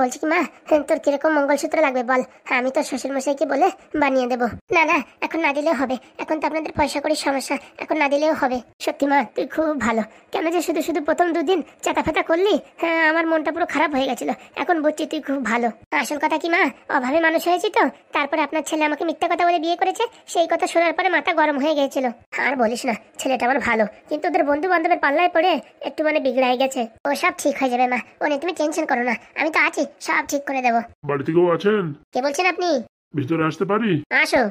বলছি কি মা, তোর কিরকম মঙ্গলসূত্র লাগবে বল, আমি তোর শ্বশুর মশাইকে বলে বানিয়ে দেবো। না না, এখন না দিলেও হবে, এখন তো আপনাদের পয়সা কড়ির সমস্যা, এখন না দিলেও হবে। সত্যি মা, তুই খুব ভালো। কেন যে শুধু শুধু প্রথম দুদিন চাতা করলি, হ্যাঁ আমার মনটা পুরো খারাপ হয়ে গেছিল। এখন বুঝছি তুই খুব ভালো। আসল কথা কি মা, অভাবে মানুষ হয়েছি তো, তারপরে আপনার ছেলে আমাকে মিথ্যা কথা বলে বিয়ে করেছে, সেই কথা শোনার পরে মাথা গরম হয়ে গিয়েছিল। আর বলিস না, ছেলেটা আমার ভালো, কিন্তু ওদের বন্ধু বান্ধবের পাল্লায় পড়ে একটু বিগড়াই গেছে। ও সব ঠিক হয়ে যাবে মা, ও নিয়ে তুমি টেনশন করো না, আমি তো আছি, সব ঠিক করে দেবো। বাড়িতে কেউ আছেন? কে বলছেন আপনি? ভিতরে আসতে পারি? আসো।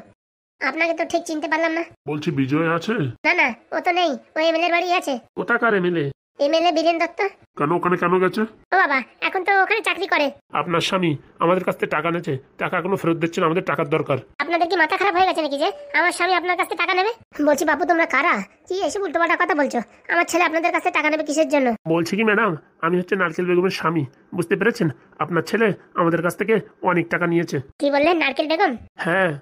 আপনাকে তো ঠিক চিনতে পারলাম না। বলছি বিজয় আছে? না না, ও তো নেই, ও এমএলএর বাড়ি আছে। কোথাকার এমএলএ? এমএলএ বীরেন দত্ত। কেন ওখানে কেন গেছে? ও বাবা, এখন তো ওখানে চাকরি করে। আপনার স্বামী আমাদের কাছ থেকে টাকা নেছে, টাকা এখনো ফেরত দিচ্ছে না, আমাদের টাকার দরকার। আপনাদের কি মাথা খারাপ হয়ে গেছে নাকি যে আমার স্বামী আপনার কাছে টাকা নেবে? বলছি বাপু, তোমরা কারা? কি এসব উল্টোপাল্টা কথা বলছো? আমার ছেলে আপনাদের কাছে টাকা নেবে কিসের জন্য? বলছি কি ম্যাডাম, আমি হচ্ছে নারকেল বেগমের স্বামী, বুঝতে পেরেছেন? আপনার ছেলে আমাদের কাছ থেকে অনেক টাকা নিয়েছে। কি বললেন, নারকেল বেগম? হ্যাঁ।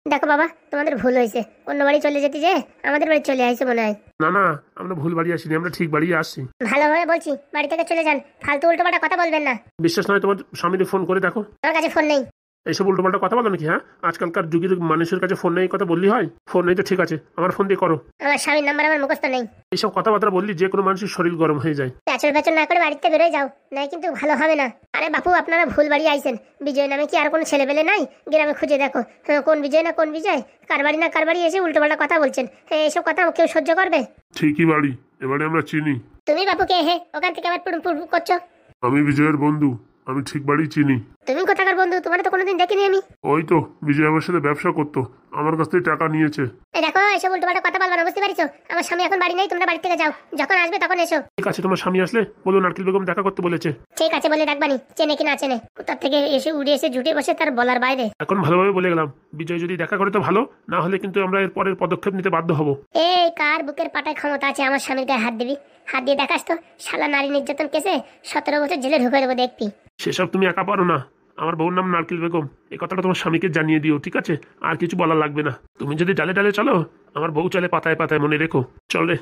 দেখো বাবা, তোমাদের ভুল হয়েছে, অন্য বাড়ি চলে যেতে যে আমাদের বাড়ি চলে আসছে মনে হয়। না না, আমরা ভুল বাড়ি আসিনি, আমরা ঠিক বাড়ি আসছি। ভালোভাবে বলছি, বাড়ি থেকে চলে যান, ফালতু উল্টোপাল্টা কথা বলবেন না। বিশ্বাস নয় তোমার স্বামীকে ফোন করে দেখো। আমার কাছে ফোন নেই। এইসব উল্টোপাল্টা কথা বলো নাকি? হ্যাঁ, আজকালকার যুগের মানুষের কাছে ফোন নেই কথা বললি হয়? ফোন নেই তো ঠিক আছে, আমার ফোন দিয়ে করো। আমার স্বামীর নাম্বার আমার মুখস্থ নেই। এইসব কথাবার্তা বললি যে কোনো মানুষের শরীর গরম হয়ে যায়। প্যাচর প্যাচর না করে বাড়িতে বেরোয় যাও, নাই কিন্তু ভালো হবে না। আরে বাপু, আপনারা ভুল বাড়ি আইছেন। বিজয় নামে কি আর কোনো ছেলেবেলে নাই? গ্রামে খুঁজে দেখো, কোন বিজয় না কোন বিজয়, কার বাড়ি না কার বাড়ি এসে উল্টোপাল্টা কথা বলছেন। এইসব কথা কেউ সহ্য করবে? ঠিকই বাড়ি, এবারে আমরা চিনি। তুমি বাপু কে হে ওখান থেকে আবার পুরু করছো? আমি বিজয়ের বন্ধু, আমি ঠিক বাড়ি চিনি। তুমি কোথাকার বন্ধু? তোমার তো কোনোদিন দেখিনি আমি। ওই তো বিজয় আমার সাথে ব্যবসা করতো, আমার কাছ থেকে টাকা নিয়েছে। এই দেখো, এসব উল্টোপাল্টা কথা বলবা না, বুঝতে পারিছো? আমার স্বামী এখন বাড়ি নেই, তোমরা বাড়ি থেকে যাও, যখন আসবে তখন এসো। ঠিক আছে, তোমার স্বামী আসলে বলো নারকেল বেগম দেখা করতে বলেছে। ঠিক আছে বলে ডাকবানি, চেনে কি না চেনে, কোথার থেকে এসে উড়ে এসে জুটে বসে তার বলার বাইরে। এখন ভালোভাবে বলে গেলাম, বিজয় যদি দেখা করে তো ভালো, না হলে কিন্তু আমরা এর পরের পদক্ষেপ নিতে বাধ্য হব। এই কার বুকের পাটায় ক্ষমতা আছে আমার স্বামীর গায়ে হাত দিবি? হাত দিয়ে দেখাস তো, শালা নারী নির্যাতন কেসে 17 বছর জেলে ঢুকে দেবো, দেখবি। সেসব তুমি একা পারো না, আমার বউর নাম নারকেল বেগম, এই কথাটা তোমার স্বামীকে জানিয়ে দিও, ঠিক আছে? আর কিছু বলার লাগবে না। তুমি যদি ডালে ডালে চলো, আমার বউ চলে পাতায় পাতায়, মনে রেখো। চল রে।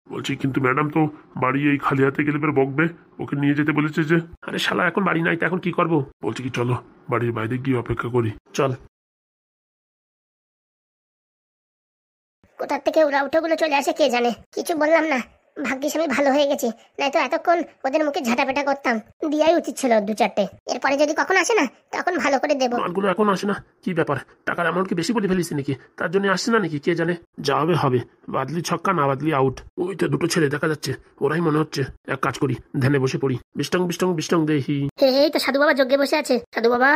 বলছি কিন্তু ম্যাডাম তো বাড়ি এই খালি হাতে গেলে এবার বকবে, ওকে নিয়ে যেতে বলেছে যে। আরে শালা এখন বাড়ি নাই তো এখন কি করবো? বলছি কি চলো বাড়ির বাইরে গিয়ে অপেক্ষা করি, চল। কোথার থেকে ওরা উঠোগুলো চলে আসে কে জানে, কিছু বললাম না, ভাগ্যিস আমি ভালো হয়ে গেছি, নয়তো এতক্ষণ ওদের মুখে ঝাঁটাপেটা করতাম। দিয়াই উচিত ছিল 2-4টে। এরপরে যদি কখন আসে না, তখন ভালো করে দেবো। মালগুলো এখন আসে না, কি ব্যাপার? টাকার এমন কি বেশি বলে ফেলিস নাকি? তার জন্য আসছে না নাকি কে জানে? যা হবে হবে, বাদলি ছক্কা না বাদলি আউট। ওই তো দুটো ছেলে দেখা যাচ্ছে, ওরাই মনে হচ্ছে। এক কাজ করি, ধ্যানে বসে পড়ি। বিষ্টং বিষ্টং বিষ্টং দেহি। এই তো সাধু বাবা যজ্ঞে বসে আছে। সাধু বাবা,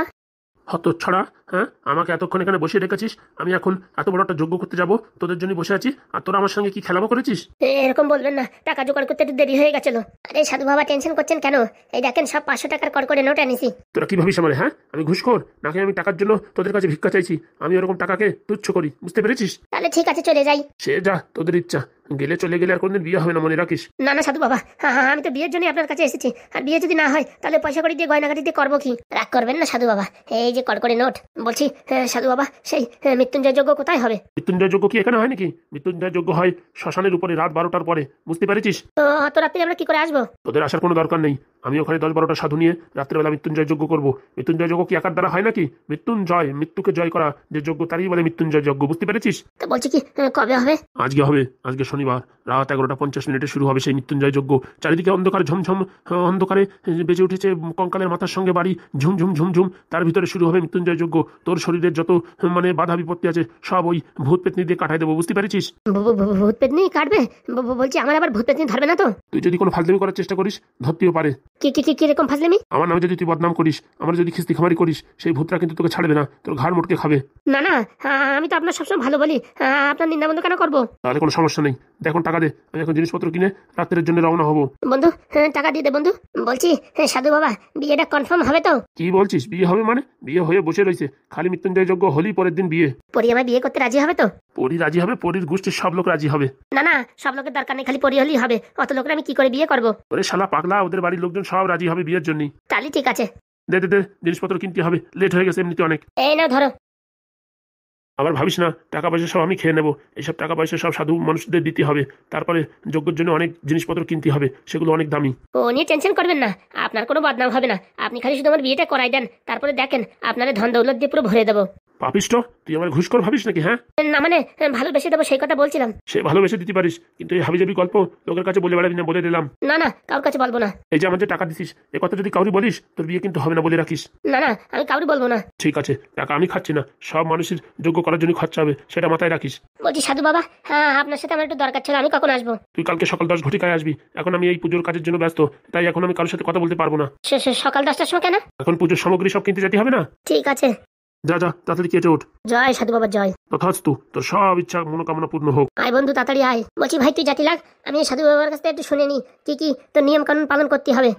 হত ছড়া, হ্যাঁ আমাকে এতক্ষণ এখানে বসিয়ে রেখেছিস, আমি এখন এত বড় একটা যজ্ঞ করতে যাবো, তোদের জন্য বসে আছি, আর তোরা আমার সঙ্গে কি খেলামো করেছিস? এরকম বলবেন না, টাকা জোগাড় করতে একটু দেরি হয়ে গেছিল। আরে সাধু বাবা টেনশন করছেন কেন? এই দেখেন সব 500 টাকার কড়কড়ে নোট এনেছি। তোরা কি ভাবিস আমার? হ্যাঁ, আমি ঘুষখোর নাকি? আমি টাকার জন্য তোদের কাছে ভিক্ষা চাইছি? আমি ওরকম টাকাকে তুচ্ছ করি, বুঝতে পেরেছিস? তাহলে ঠিক আছে, চলে যাই। সে যা, তোদের ইচ্ছা, গেলে চলে গেলে আর কোনদিন বিয়ে হবে না, মনে রাখিস। না না সাধু বাবা, হ্যাঁ আমি তো বিয়ের জন্য আপনার কাছে এসেছি, আর বিয়ে যদি না হয় তাহলে পয়সা করে দিয়ে গয়নাগাটি দিয়ে করবো কি? রাগ করবেন না সাধু বাবা, এই যে কড়কড়ে নোট। বলছি সাধু বাবা, সেই মৃত্যুঞ্জয় যজ্ঞ কোথায় হবে? মৃত্যুঞ্জয় যজ্ঞ কি এখানে হয় নাকি? মৃত্যুঞ্জয় যজ্ঞ হয় শ্মশানের উপরে রাত 12টার পরে, বুঝতে পেরেছিস? তো অত রাত্রে আমরা কি করে আসবো? তোদের আসার কোনো দরকার নেই, আমি ওখানে 10-12টা সাধু নিয়ে রাত্রেবেলা মৃত্যুঞ্জয় যজ্ঞ করবো। মৃত্যুঞ্জয় যজ্ঞ কি একার দ্বারা হয় নাকি? মৃত্যুঞ্জয়, মৃত্যুকে জয় করা যে যজ্ঞ, তারই বলে মৃত্যুঞ্জয় যজ্ঞ, বুঝতে পেরেছিস? তো বলছি কি কবে হবে? আজকে হবে, আজকে শনিবার রাত 11:50 শুরু হবে সেই মৃত্যুঞ্জয় যজ্ঞ। চারিদিকে অন্ধকার, ঝমঝম অন্ধকারে বেজে উঠেছে কঙ্কালের মাথার সঙ্গে বাড়ি, ঝুমঝুম ঝুমঝুম, তার ভিতরে শুরু হবে মৃত্যুঞ্জয় যজ্ঞ। তোর শরীরের যত বাধা বিপত্তি আছে সব ওই ভূত পেতনি দিয়ে কাটাই দেবো, বুঝতে পেরেছিস? ভূত পেতনি কাটবে? বলছি আমার আবার ভূত পেতনি ধরবে না তো? তুই যদি কোনো ফাজলামি করার চেষ্টা করিস ধরতেও পারে। কি কি কি কিরকম ফাজলামি? আমার নামে যদি তুই বদনাম করিস, আমার যদি খিস্তি খামারি করিস, সেই ভূতরা কিন্তু তোকে ছাড়বে না, তোর ঘাড় মোটকে খাবে। না না, আমি তো আপনার সবসময় ভালো বলি, আপনার নিন্দাবন্ধ কেন করবো? তাহলে কোনো সমস্যা নেই, দেখুন টাকা দে, আমি এখন জিনিসপত্র কিনে রাত্রের জন্য রওনা হবো। বন্ধু টাকা দিয়ে দে বন্ধু। বলছি সাধু বাবা, বিয়েটা কনফার্ম হবে তো? কি বলছিস? বিয়ে হবে মানে? বিয়ে হয়ে বসে রয়েছে, খালি মৃত্যুঞ্জয় যজ্ঞ হলেই পরের দিন বিয়ে। পরি আমার বিয়ে করতে রাজি হবে তো? পরি রাজি হবে? পরির গোষ্ঠীর সব লোক রাজি হবে। না না, সব লোকের দরকার নেই, খালি পরি হলেই হবে। অত লোকের আমি কি করে বিয়ে করবো? ওরে শালা পাগলা, ওদের বাড়ির লোকজন সব রাজি হবে বিয়ের জন্য। তাহলে ঠিক আছে, দে দে দে, জিনিসপত্র কিনতে হবে, লেট হয়ে গেছে এমনিতে অনেক। এই নাও ধরো। আবার ভাবিস না টাকা পয়সা সব আমি খেয়ে নেবো। এইসব টাকা পয়সা সব সাধু মানুষদের দিতে হবে, তারপরে যজ্ঞের জন্য অনেক জিনিসপত্র কিনতে হবে, সেগুলো অনেক দামি। ও নিয়ে টেনশন করবেন না, আপনার কোনো বদনাম হবে না। আপনি খালি শুধু আমার বিয়েটা করাই দেন, তারপরে দেখেন আপনারা ধন দৌলত দিয়ে পুরো ভরে দেবো। পাপিষ্ট, তুই আমার ঘুষখোর ভাবিস নাকি? হ্যাঁ না মানে ভালোবেসে দেবো সেই কথা বলছিলাম। সে ভালোবেসে দিতে পারিস, কিন্তু এই হাবিজাবি গল্প লোকের কাছে বলে বেড়াবি না, বলে দিলাম। না না, কারোর কাছে বলবো না। এই যে আমার যে টাকা দিছিস, এ কথা যদি কাউরি বলিস তোর বিয়ে কিন্তু হবে না, বলে রাখিস। না না, আমি কাউকে বলবো না। ঠিক আছে, টাকা আমি খাচ্ছি না, সব মানুষের যোগ্য করার জন্য খরচা হবে, সেটা মাথায় রাখিস। বলছি সাধু বাবা, হ্যাঁ আপনার সাথে আমার একটু দরকার ছিল, আমি কখন আসবো? তুই কালকে সকাল 10 ঘটিকায় আসবি। এখন আমি এই পুজোর কাজের জন্য ব্যস্ত, তাই এখন আমি কারোর সাথে কথা বলতে পারবো না। সকাল 10টার সময় কেন? এখন পুজোর সামগ্রী সব কিনতে যেতে হবে না? ঠিক আছে। যা যা, তাড়াতাড়ি কেটে ওঠ। জয় সাধু বাবা জয়। তথাস্তু, তোর সব ইচ্ছা মনোকামনা পূর্ণ হোক। আয় বন্ধু তাড়াতাড়ি আয়। বলছি ভাই তুই জাতি লাগ, আমি সাধু বাবার কাছ থেকে একটু শুনে নি কি কি তোর নিয়ম কানুন পালন করতে হবে।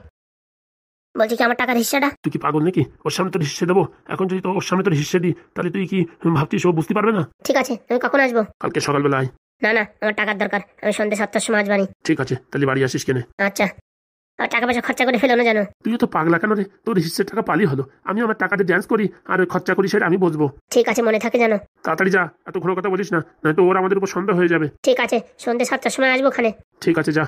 বলছি কি আমার টাকার হিস্সাটা? তুই কি পাগল নাকি? ওর সামনে তোর হিস্সে দেবো? এখন যদি ওর সামনে তোর হিস্সে দিই, তাহলে তুই কি ভাবছিস ও বুঝতে পারবে না? ঠিক আছে, আমি কখন আসবো? কালকে সকালবেলা আয়। না না, আমার টাকার দরকার, আমি সন্ধ্যে 7টার সময় আসবানি। ঠিক আছে, তাহলে বাড়ি আসিস কেনে? আচ্ছা, আর টাকা পয়সা খরচা করে ফেলো না জানো। তুই তো পাগলা কেন রে? তোর হিস্সের টাকা পালি হলো, আমি আমার টাকাতে ড্যান্স করি আর খরচা করি, সেটা আমি বুঝবো। ঠিক আছে, মনে থাকে জানো। তাড়াতাড়ি যা, এত ঘন কথা বলিস না, নয়তো ওর আমাদের উপর সন্দেহ হয়ে যাবে। ঠিক আছে, সন্ধ্যে 7টার সময় আসবো ওখানে। ঠিক আছে, যা।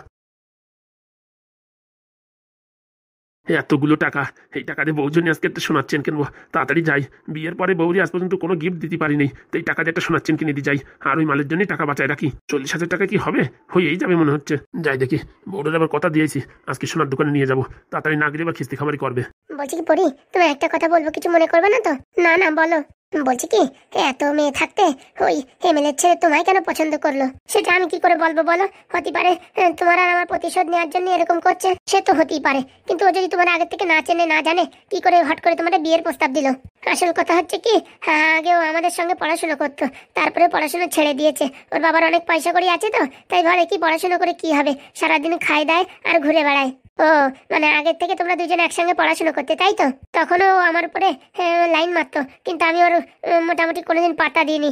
এতগুলো টাকা, এই টাকা দিয়ে বউর জন্য আজকে একটা সোনার চেন কিনবো। তাড়াতাড়ি যাই, বিয়ের পরে বউরি আজ পর্যন্ত কোনো গিফট দিতে পারিনি, তো এই টাকা দিয়ে একটা সোনার চেন কিনে দিয়ে যাই। আর ওই মালের জন্যই টাকা বাঁচায় রাখি। 40,000 টাকা কি হবে? হয়েই যাবে মনে হচ্ছে। যাই দেখি, বউরের আবার কথা দিয়েছি আজকে সোনার দোকানে নিয়ে যাবো, তাড়াতাড়ি না গেলে বা খিস্তি খামারি করবে। বলছি কি পরি, তুমি একটা কথা বলবো, কিছু মনে করবে না তো? না না বলো। বলছি কি, এত মেয়ে থাকতে ওই এমএলএ ছেলে তোমায় কেন পছন্দ করলো? সেটা আমি কি করে বলবো বলো? হতে পারে তোমার আর আমার প্রতিশোধ নেওয়ার জন্য এরকম করছে, সে তো হতেই পারে। কিন্তু ও যদি তোমার আগে থেকে না চেনে না জানে, কি করে হট করে তোমার বিয়ের প্রস্তাব দিল? আসল কথা হচ্ছে কি, হ্যাঁ আগেও আমাদের সঙ্গে পড়াশোনা করতো, তারপরে পড়াশোনা ছেড়ে দিয়েছে। ওর বাবার অনেক পয়সা করি আছে তো, তাই ভাবে কি পড়াশোনা করে কি হবে, সারাদিন খায় দায় আর ঘুরে বেড়ায়। ও মানে আগের থেকে তোমরা দুজনে একসঙ্গে পড়াশোনা করতে, তাই তো? তখনও আমার উপরে লাইন মারতো, কিন্তু আমি ওর মোটামুটি কোনোদিন পাত্তা দিইনি।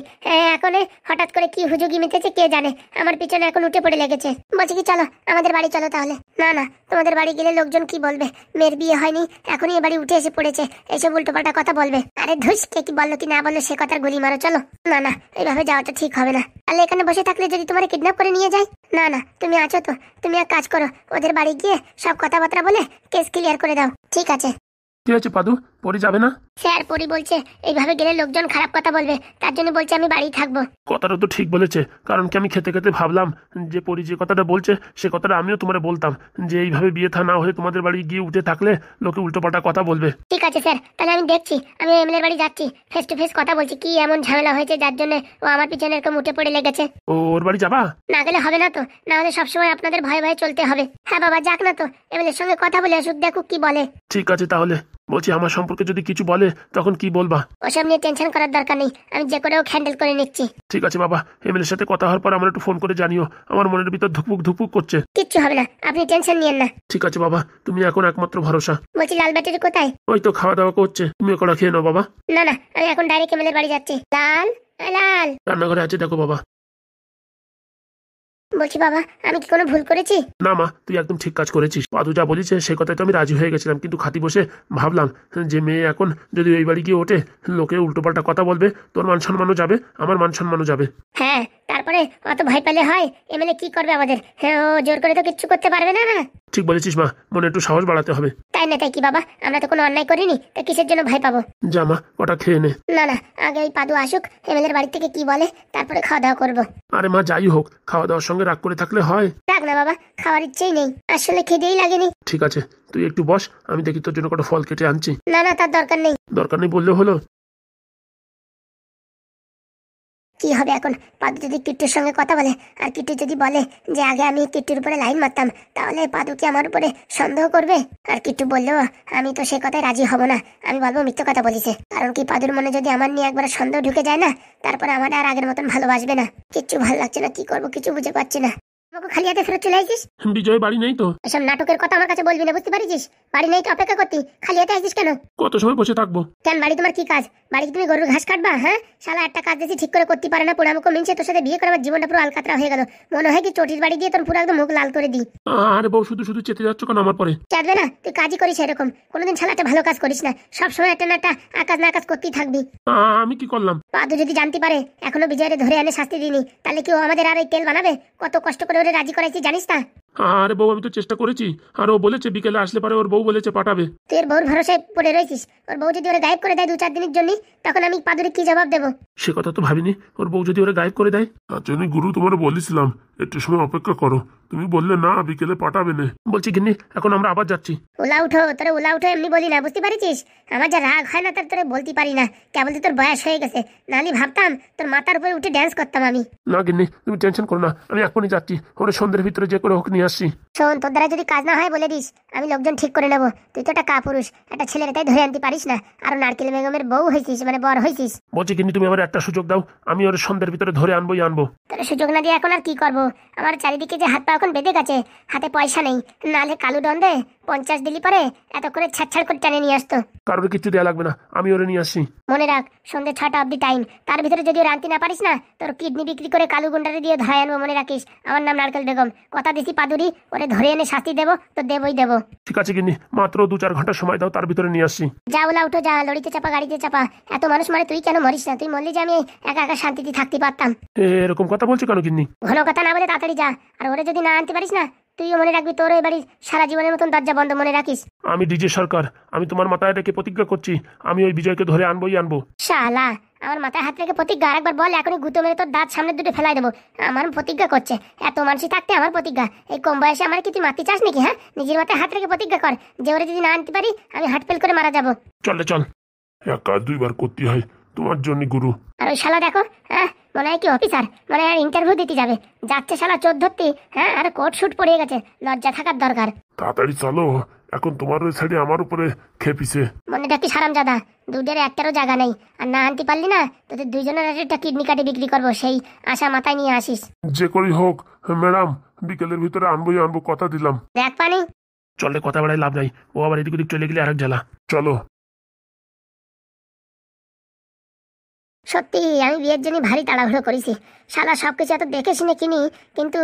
এখন হঠাৎ করে কি হুজুগি মিটেছে কে জানে, আমার পিছনে এখন উঠে পড়ে লেগেছে। বলছি কি চলো আমাদের বাড়ি চলো তাহলে। না না, তোমাদের বাড়ি গেলে লোকজন কি বলবে? মেয়ের বিয়ে হয়নি, এখনই এ বাড়ি উঠে এসে পড়েছে, এসব উল্টোপাল্টা কথা বলবে। আরে ধুস, কে কি বললো কি না বললো সে কথার গুলি মারো, চলো। না না, এইভাবে যাওয়াটা ঠিক হবে না। তাহলে এখানে বসে থাকলে যদি তোমার কিডন্যাপ করে নিয়ে যায়? না না, তুমি আছো তো, তুমি এক কাজ করো, ওদের বাড়ি গিয়ে সব কথাবার্তা বলে কেস ক্লিয়ার করে দাও। ঠিক আছে। কি হয়েছে পাদু, পরে যাবে না? স্যার পরি বলছে এইভাবে গেলে লোকজন খারাপ কথা বলবে, তার জন্য বলছে আমি বাড়ি থাকবো। কথাটা তো ঠিক বলেছে, কারণ কি আমি খেতে খেতে ভাবলাম যে পরি যে কথাটা বলছে সে কথাটা আমিও তোমার বলতাম, যে এইভাবে বিয়ে থা না হয়ে তোমাদের বাড়ি গিয়ে উঠে থাকলে লোকে উল্টোপাল্টা কথা বলবে। ঠিক আছে স্যার, তাহলে আমি দেখছি, আমি এমএলএর বাড়ি যাচ্ছি, ফেস টু ফেস কথা বলছি কি এমন ঝামেলা হয়েছে যার জন্য ও আমার পিছনে এরকম উঠে পড়ে লেগেছে। ওর বাড়ি যাবা? না গেলে হবে না তো, না হলে সবসময় আপনাদের ভয়ে ভয়ে চলতে হবে। হ্যাঁ বাবা যাক না তো, এমএলএর সঙ্গে কথা বলে আসুক, দেখুক কি বলে। ঠিক আছে তাহলে, বলছি আমার সম্পর্কে যদি কিছু বলে তখন কি বলবা? ওসব নিয়ে টেনশন করার দরকার নেই, আমি যে করেও হ্যান্ডেল করে নিচ্ছি। ঠিক আছে বাবা, এমএলএর সাথে কথা হওয়ার পর আমার একটু ফোন করে জানিও, আমার মনের ভিতর ধুকপুক ধুকপুক করছে। কিচ্ছু হবে না, আপনি টেনশন নিয়েন না। ঠিক আছে বাবা, তুমি এখন একমাত্র ভরসা। বলছি লাল ব্যাটারি কোথায়? ওই তো খাওয়া দাওয়া করছে, তুমি কড়া খেয়ে নাও বাবা। না না, আমি এখন ডাইরেক্ট এমএলএর বাড়ি যাচ্ছি। লাল লাল রান্নাঘরে আছে, দেখো বাবা। বলছি বাবা, আমি কি কোনো ভুল করেছি? না মা, তুই একদম ঠিক কাজ করেছিস। পাদু যা বলেছে সে কথায় তো আমি রাজি হয়ে গেছিলাম, কিন্তু খাতি বসে ভাবলাম যে মেয়ে এখন যদি ওই বাড়ি গিয়ে ওঠে, লোকে উল্টোপাল্টা কথা বলবে, তোর মান সম্মানও যাবে, আমার মান সম্মানও যাবে। হ্যাঁ, তারপরে অত ভয় পেলে হয়? এমএলএ কি করবে আমাদের? হ্যাঁ, ও জোর করে তো কিচ্ছু করতে পারবে না। না ঠিক বলেছিস মা, মনে একটু সাহস বাড়াতে হবে। তাই না তাই কি বাবা, আমরা তো কোনো অন্যায় করিনি, তা কিসের জন্য ভয় পাবো? যা মা, কটা খেয়ে নে। না না, আগে ওই পাদু আসুক, এমএলএর বাড়ি থেকে কি বলে, তারপরে খাওয়া দাওয়া করবো। আরে মা যাই হোক, খাওয়া দাওয়ার সঙ্গে রাগ করে থাকলে হয়? রাখ না বাবা, খাওয়ার ইচ্ছেই নেই, আসলে খিদেই লাগেনি। ঠিক আছে, তুই একটু বস, আমি দেখি তোর জন্য কটা ফল কেটে আনছি। না না, তার দরকার নেই। দরকার নেই বললে হলো? কি হবে এখন? পাদু যদি কিট্টুর সঙ্গে কথা বলে, আর কিট্টু যদি বলে যে আগে আমি কিট্টুর উপরে লাইন মারতাম, তাহলে পাদু কি আমার উপরে সন্দেহ করবে? আর কিট্টু বললেও আমি তো সে কথায় রাজি হব না, আমি বলবো মিথ্যে কথা বলিছে। কারণ কি পাদুর মনে যদি আমার নিয়ে একবার সন্দেহ ঢুকে যায় না, তারপরে আমার আর আগের মতন ভালোবাসবে না। কিচ্ছু ভালো লাগছে না, কি করবো কিছু বুঝে পাচ্ছি না। আমাকে খালি হাতে ফেরত চলে আসিস? বিজয় বাড়ি নেই তো? এসব নাটকের কথা আমার কাছে বলবি না, বুঝতে পারিস? বাড়ি নেই তো অপেক্ষা করতি, খালি হাতে আসিস কেন? কত সময় বসে থাকবো? কেন, বাড়ি তোমার কি কাজ? বাড়ি তুমি গরুর ঘাস কাটবা? হ্যাঁ, শালা একটা কাজ দিয়েছি ঠিক করে করতে পারে না, পোড়ামুখো মিনছে তোর সাথে বিয়ে করে আমার জীবনটা পুরো আলকাতরা হয়ে গেল। মনে হয় কি চটির বাড়ি দিয়ে তোর পুরো একদম মুখ লাল করে দিই। আরে বউ, শুধু শুধু চেতে যাচ্ছ কেন আমার পরে? চাটবে না, তুই কাজই করিস এরকম, কোনোদিন শালা একটা ভালো কাজ করিস না, সবসময় একটা না একটা আকাজ না আকাজ করতেই থাকবি। আমি কি করলাম? পাদু যদি জানতে পারে এখনো বিজয়রে ধরে এনে শাস্তি দিইনি, তাহলে কি ও আমাদের আর এই তেল বানাবে? কত কষ্ট করে ওরে রাজি করাইছি জানিস না? আরে বউ, আমি তো চেষ্টা করেছি, আর ও বলেছে বিকেলে আসলে পরে ওর বউ বলেছে পাঠাবে। তুই এর বউর ভরসায় পড়ে রয়েছিস। ওর বউ যদি ওরে গায়েব করে দেয় 2-4 দিনের জন্য, তখন আমি পাদুরে কি জবাব দেবো? সে কথা তো ভাবিনি, ওর বউ যদি ওরা গায়েব করে দেয়। তার জন্য গুরু তোমার বলেছিলাম একটু সময় অপেক্ষা করো, তুমি বললে না বিকেলে পাঠাবে না। বলছি গিন্নি, এখন আমরা আবার যাচ্ছি। ওলা উঠো, তোরে ওলা উঠো এমনি বলি না, বুঝতে পারিস? আমার যা রাগ হয় না তার তোরে বলতে পারি না, কেবল তোর বয়স হয়ে গেছে, নাহলে ভাবতাম তোর মাথার উপরে উঠে ড্যান্স করতাম আমি। না গিন্নি, তুমি টেনশন করো না, আমি এখনই যাচ্ছি, ওরা সন্ধ্যের ভিতরে যে করে হোক নিয়ে আসছি। শোন, তোর দ্বারা যদি কাজ না হয় বলে দিস, আমি লোকজন ঠিক করে নেবো। তুই তো একটা কাপুরুষ, একটা ছেলের তাই ধরে আনতে পারিস না, আর নারকেল বেগমের বউ হয়েছিস, মানে বর হয়েছিস। বলছি গিন্নি, তুমি আমার একটা সুযোগ দাও, আমি ওর সন্ধ্যের ভিতরে ধরে আনবোই আনবো। তোর সুযোগ না দিয়ে এখন আর কি করবো? আমার চারিদিকে যে হাত পা এখন বেঁধে গেছে, হাতে পয়সা নেই, নাহলে কালু দন্দে 50 দিলি পরে এত করে ছাড় করে টানে নিয়ে আসতো। কারোর কিচ্ছু দেওয়া লাগবে না, আমি ওরে নিয়ে আসছি। মনে রাখ, সন্ধ্যে 6টা অব্দি টাইম, তার ভিতরে যদি ওরা আনতে না পারিস না, তোর কিডনি বিক্রি করে কালু গুন্ডারে দিয়ে ধরায় আনবো, মনে রাখিস। আমার নাম নারকেল বেগম, কথা দিছি পাদুরি, ওরে ধরে এনে শাস্তি দেবো তো দেবই দেবো। ঠিক আছে গিন্নি, মাত্র 2-4 ঘন্টা সময় দাও, তার ভিতরে নিয়ে আসছি। যা ওলা উঠো, যা, লড়িতে চাপা গাড়িতে চাপা। এত মানুষ মানে তুই কেন মরিস না? তুই মরলি যে আমি একা একা শান্তিতে থাকতে পারতাম। এরকম কথা বলছো কেন গিন্নি? ঘন কথা না বলে তাড়াতাড়ি যা, আর ওরে যদি না আনতে পারিস না, তুইও মনে রাখবি তোর এই বাড়ির সারা জীবনের মতন দরজা বন্ধ, মনে রাখিস। আমি ডিজে সরকার, আমি তোমার মাথায় রেখে প্রতিজ্ঞা করছি, আমি ওই বিজয়কে ধরে আনবোই আনবো। শালা, আমার মাথায় হাত রেখে প্রতিজ্ঞা আরেকবার বল, এখনই গুঁতো মেরে তোর দাঁত সামনে দুটো ফেলাই দেবো। আমার প্রতিজ্ঞা করছে, এত মানুষই থাকতে আমার প্রতিজ্ঞা। এই কম বয়সে আমার কি তুই মারতে চাস নাকি? হ্যাঁ, নিজের মাথায় হাত রেখে প্রতিজ্ঞা কর যে ওরে যদি না আনতে পারি আমি হার্ট ফেল করে মারা যাবো। চল চল, এক কাজ 2বার করতে হয় তোমার জন্য গুরু। আর ওই শালা দেখো, হ্যাঁ মনে হয় কি অফিসার, মানে আর ইন্টারভিউ দিতে যাবে, যাচ্ছে শালা 14টি, হ্যাঁ, আর কোট শুট পড়ে গেছে, লজ্জা থাকার দরকার। তাড়াতাড়ি চলো, এখন তোমার ওই সাইডে আমার উপরে খেপিছে। মনে রাখিস হারামজাদা, দুধের একটারও জায়গা নেই, আর না আনতে পারলি না তোদের দুইজনের একটা কিডনি কাটে বিক্রি করবো, সেই আশা মাথায় নিয়ে আসিস। যে করি হোক ম্যাডাম, বিকেলের ভিতরে আনবোই আনবো, কথা দিলাম। দেখ পানি, চলে কথা বাড়াই লাভ নাই, ও আবার এদিক ওদিক চলে গেলে আরেক জ্বালা। চলো। সত্যি আমি বিয়ের জন্য ভারী তাড়াহুড়ো করেছি। শালা সবকিছু এত দেখে শুনে কিনি, কিন্তু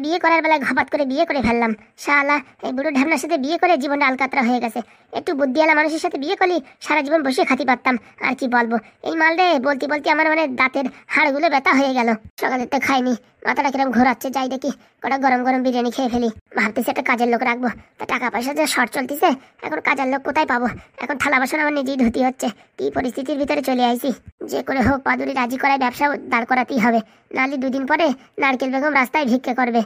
বিয়ে করার বেলায় ঘপাত করে বিয়ে করে ফেললাম। শালা এই বুড়ো ঢ্যামনার সাথে বিয়ে করে জীবনটা আলকাতরা হয়ে গেছে। একটু বুদ্ধিওয়ালা মানুষের সাথে বিয়ে করলি সারা জীবন বসে খাতি পারতাম। আর কি বলবো, এই মাল রে বলতে বলতে আমার মানে দাঁতের হাড়গুলো ব্যথা হয়ে গেল। সকালে তো খাইনি, মাথাটা কিরম ঘোরাচ্ছে, যাই দেখি কটা গরম গরম বিরিয়ানি খেয়ে ফেলি। ভাবতেছি একটা কাজের লোক রাখবো, তা টাকা পয়সা যে শর্ট চলতেছে, এখন কাজের লোক কোথায় পাবো? এখন থালা বাসন আমার নিজেই ধুতি হচ্ছে। কি পরিস্থিতির ভিতরে চলে আইছি। যে করে হোক পাদুরি রাজি করায় ব্যবসা দাঁড় করাতেই হবে, নাহলে 2 দিন পরে নারকেল বেগম রাস্তায় ভিক্ষে করবে।